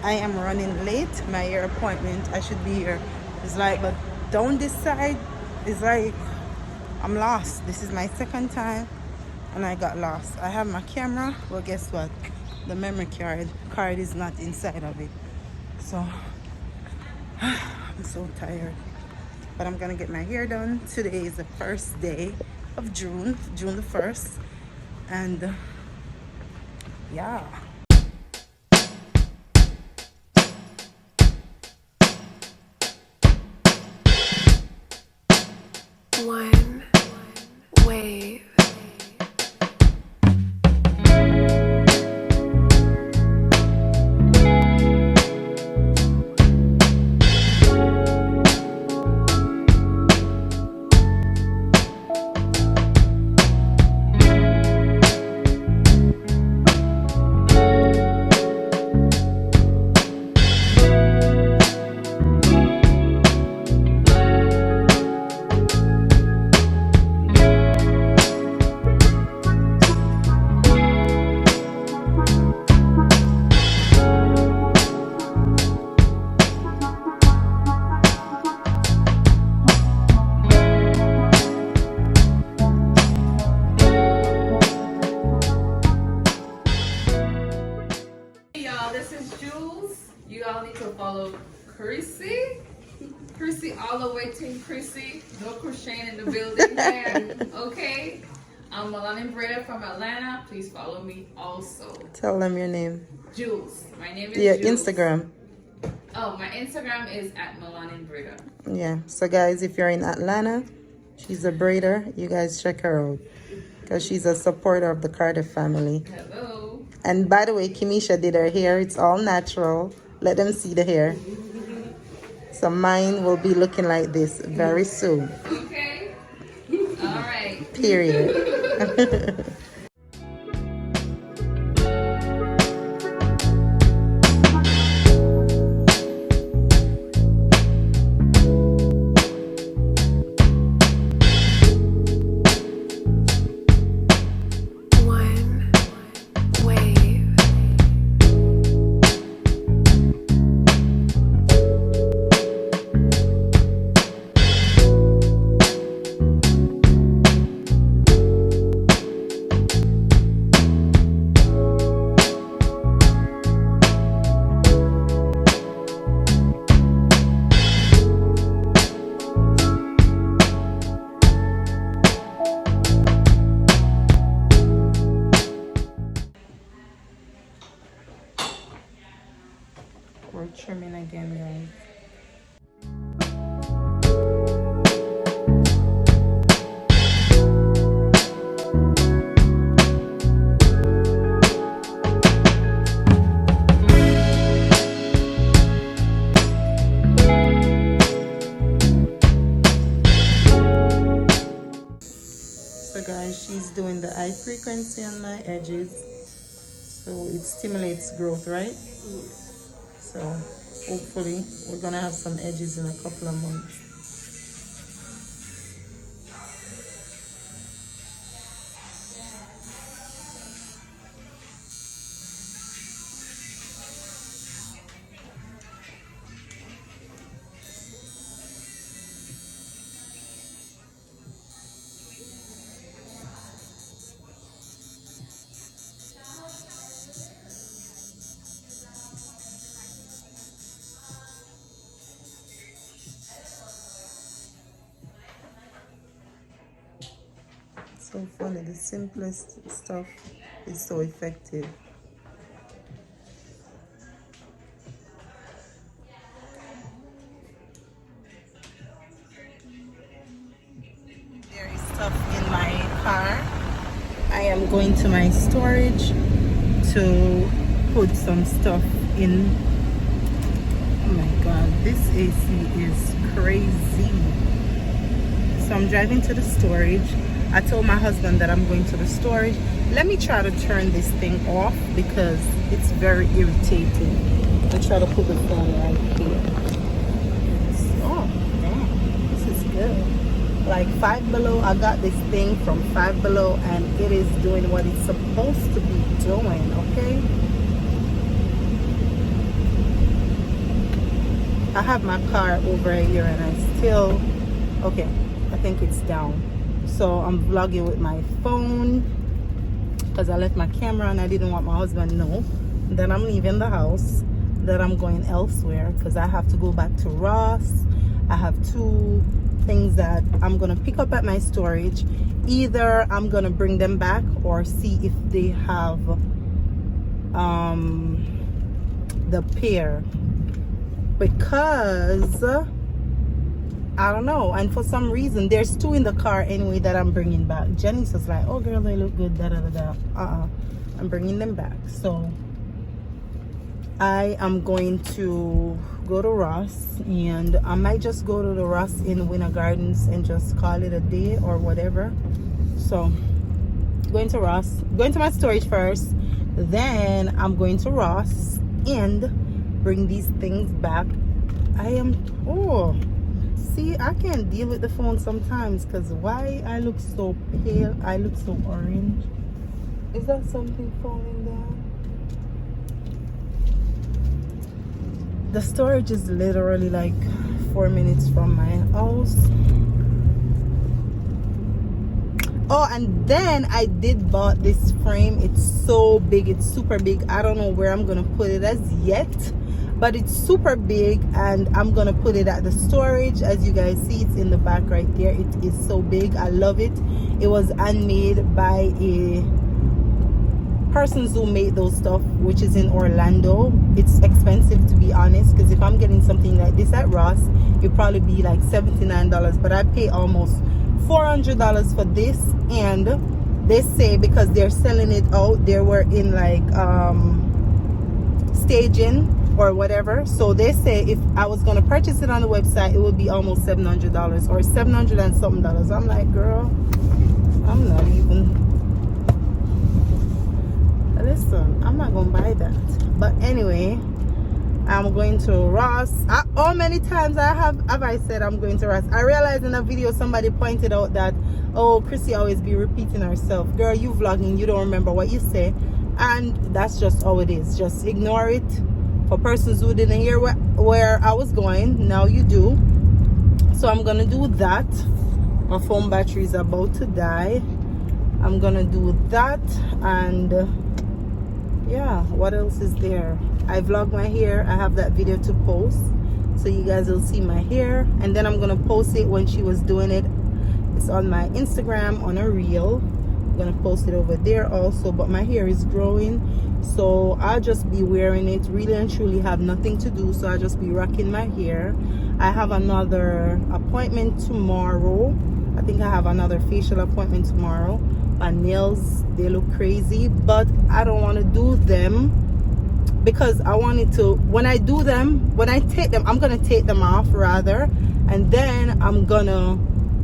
I am running late. My hair appointment, I should be here. It's like, but down this side, it's like I'm lost. This is my second time and I got lost. I have my camera. Well, guess what? The memory card is not inside of it. So I'm so tired. But I'm gonna get my hair done. Today is the first day of June the 1st. And yeah. One wave. You all need to follow Crissy all the way to Crissy. No crocheting in the building here. Okay. I'm Melanie Breda from Atlanta. Please follow me also. Tell them your name. Jules. My name is Jules. Jules. Instagram. Oh, my Instagram is at Melanie Breda. Yeah. So guys, if you're in Atlanta, she's a braider. You guys check her out because she's a supporter of the Carter family. Hello. And by the way, Kimisha did her hair. It's all natural. Let them see the hair. So mine will be looking like this very soon. Okay. All right. Period. We're trimming again, guys. So guys, she's doing the eye frequency on my edges. So it stimulates growth, right? So hopefully we're gonna have some edges in a couple of months. So funny, the simplest stuff is so effective. There is stuff in my car. I am going to my storage to put some stuff in. Oh my god, this AC is crazy. So I'm driving to the storage. I told my husband that I'm going to the storage. Let me try to turn this thing off because it's very irritating. I try to put the phone right here. Oh, man, this is good. Like Five Below, I got this thing from Five Below and it is doing what it's supposed to be doing, okay? I have my car over here and I still, okay, I think it's down. So I'm vlogging with my phone because I left my camera and I didn't want my husband to know that I'm leaving the house, that I'm going elsewhere, because I have to go back to Ross. I have 2 things that I'm gonna pick up at my storage. Either I'm gonna bring them back or see if they have the pair, because I don't know, and for some reason there's 2 in the car anyway that I'm bringing back. Jenny's just like, oh girl, they look good, da da da da. I'm bringing them back. So I am going to go to Ross, and I might just go to the Ross in Winter Gardens and just call it a day or whatever. So going to Ross, going to my storage first, then I'm going to Ross and bring these things back. I am, oh, see, I can't deal with the phone sometimes, because why I look so pale, I look so orange. Is that something falling down? The storage is literally like 4 minutes from my house. Oh, and then I did bought this frame. It's so big, it's super big. I don't know where I'm gonna put it as yet, but it's super big, and I'm gonna put it at the storage. As you guys see, it's in the back right there. It is so big, I love it. It was handmade by a persons who made those stuff, which is in Orlando. It's expensive, to be honest, because if I'm getting something like this at Ross, it'd probably be like $79, but I pay almost $400 for this. And they say because they're selling it out, they were in like staging or whatever, so they say if I was going to purchase it on the website, it would be almost $700 or 700 and something dollars. I'm like, girl, I'm not even, listen, I'm not gonna buy that. But anyway, I'm going to Ross. How many times have I said I'm going to Ross? I realized in a video somebody pointed out that, oh, Chrissy always be repeating herself. Girl, you vlogging, you don't remember what you say, and that's just how it is. Just ignore it. For persons who didn't hear where I was going, now you do. So I'm gonna do that. My phone battery is about to die. I'm gonna do that, and yeah, what else is there? I vlog my hair. I have that video to post, so you guys will see my hair, and then I'm gonna post it when she was doing it. It's on my Instagram on a reel. I'm gonna post it over there also. But my hair is growing, so I'll just be wearing it. Really and truly have nothing to do, so I'll just be rocking my hair. I have another appointment tomorrow. I think I have another facial appointment tomorrow. My nails, they look crazy, but I don't want to do them because I wanted to, when I do them, when I take them, I'm gonna take them off rather, and then I'm gonna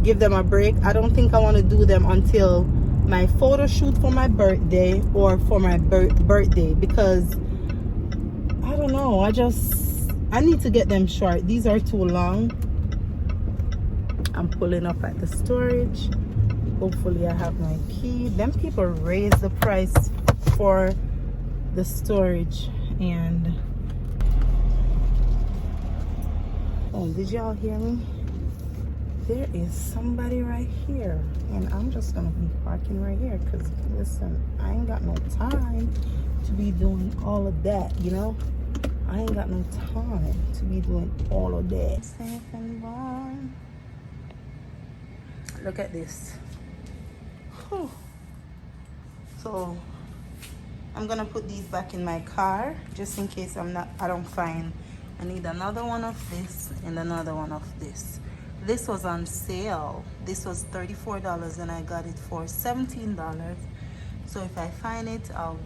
give them a break. I don't think I want to do them until my photo shoot for my birthday or for my birthday, because I don't know, I need to get them short. These are too long. I'm pulling up at the storage. Hopefully I have my key. Them people raised the price for the storage, and oh, did y'all hear me? There is somebody right here, and I'm just gonna be parking right here because listen, I ain't got no time to be doing all of that, you know. I ain't got no time to be doing all of that. Safe and warm. Look at this. Whew. So I'm gonna put these back in my car just in case I don't find. I need another one of this and another one of this. This was on sale. This was $34 and I got it for $17. So if I find it, I'll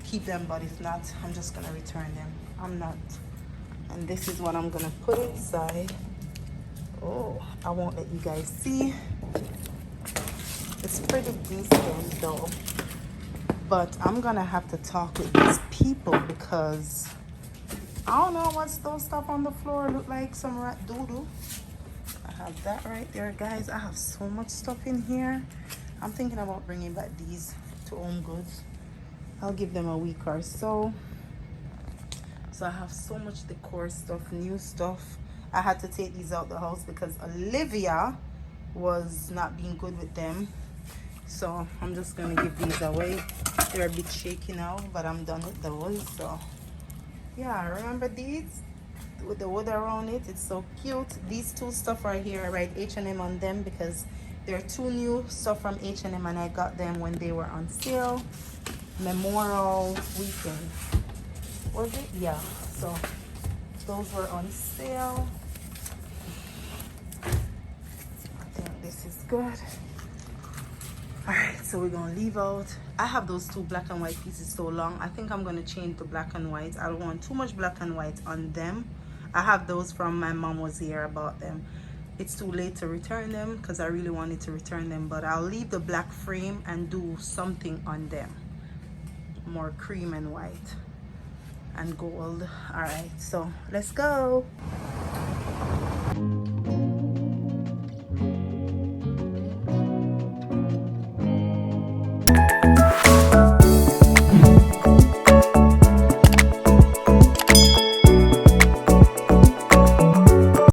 keep them, but if not, I'm just gonna return them. I'm not. And this is what I'm gonna put inside. Oh, I won't let you guys see. It's pretty decent though, but I'm gonna have to talk with these people because I don't know what's those stuff on the floor look like. Some rat doodle. I have that right there, guys. I have so much stuff in here. I'm thinking about bringing back these to Home Goods. I'll give them a week or so So I have so much decor stuff, new stuff. I had to take these out the house because Olivia was not being good with them. So I'm just gonna give these away. They're a bit shaky now, but I'm done with those. So yeah, remember these with the wood around it? It's so cute. These two stuff right here, I write H&M on them because they're two new stuff from H&M, and I got them when they were on sale. Memorial weekend, was it? Yeah, so those were on sale. I think this is good. All right, so we're gonna leave out. I have those two black and white pieces so long. I think I'm gonna change to black and white. I don't want too much black and white on them. I have those from my mom was here about them. It's too late to return them because I really wanted to return them, but I'll leave the black frame and do something on them. More cream and white and gold. All right, so let's go.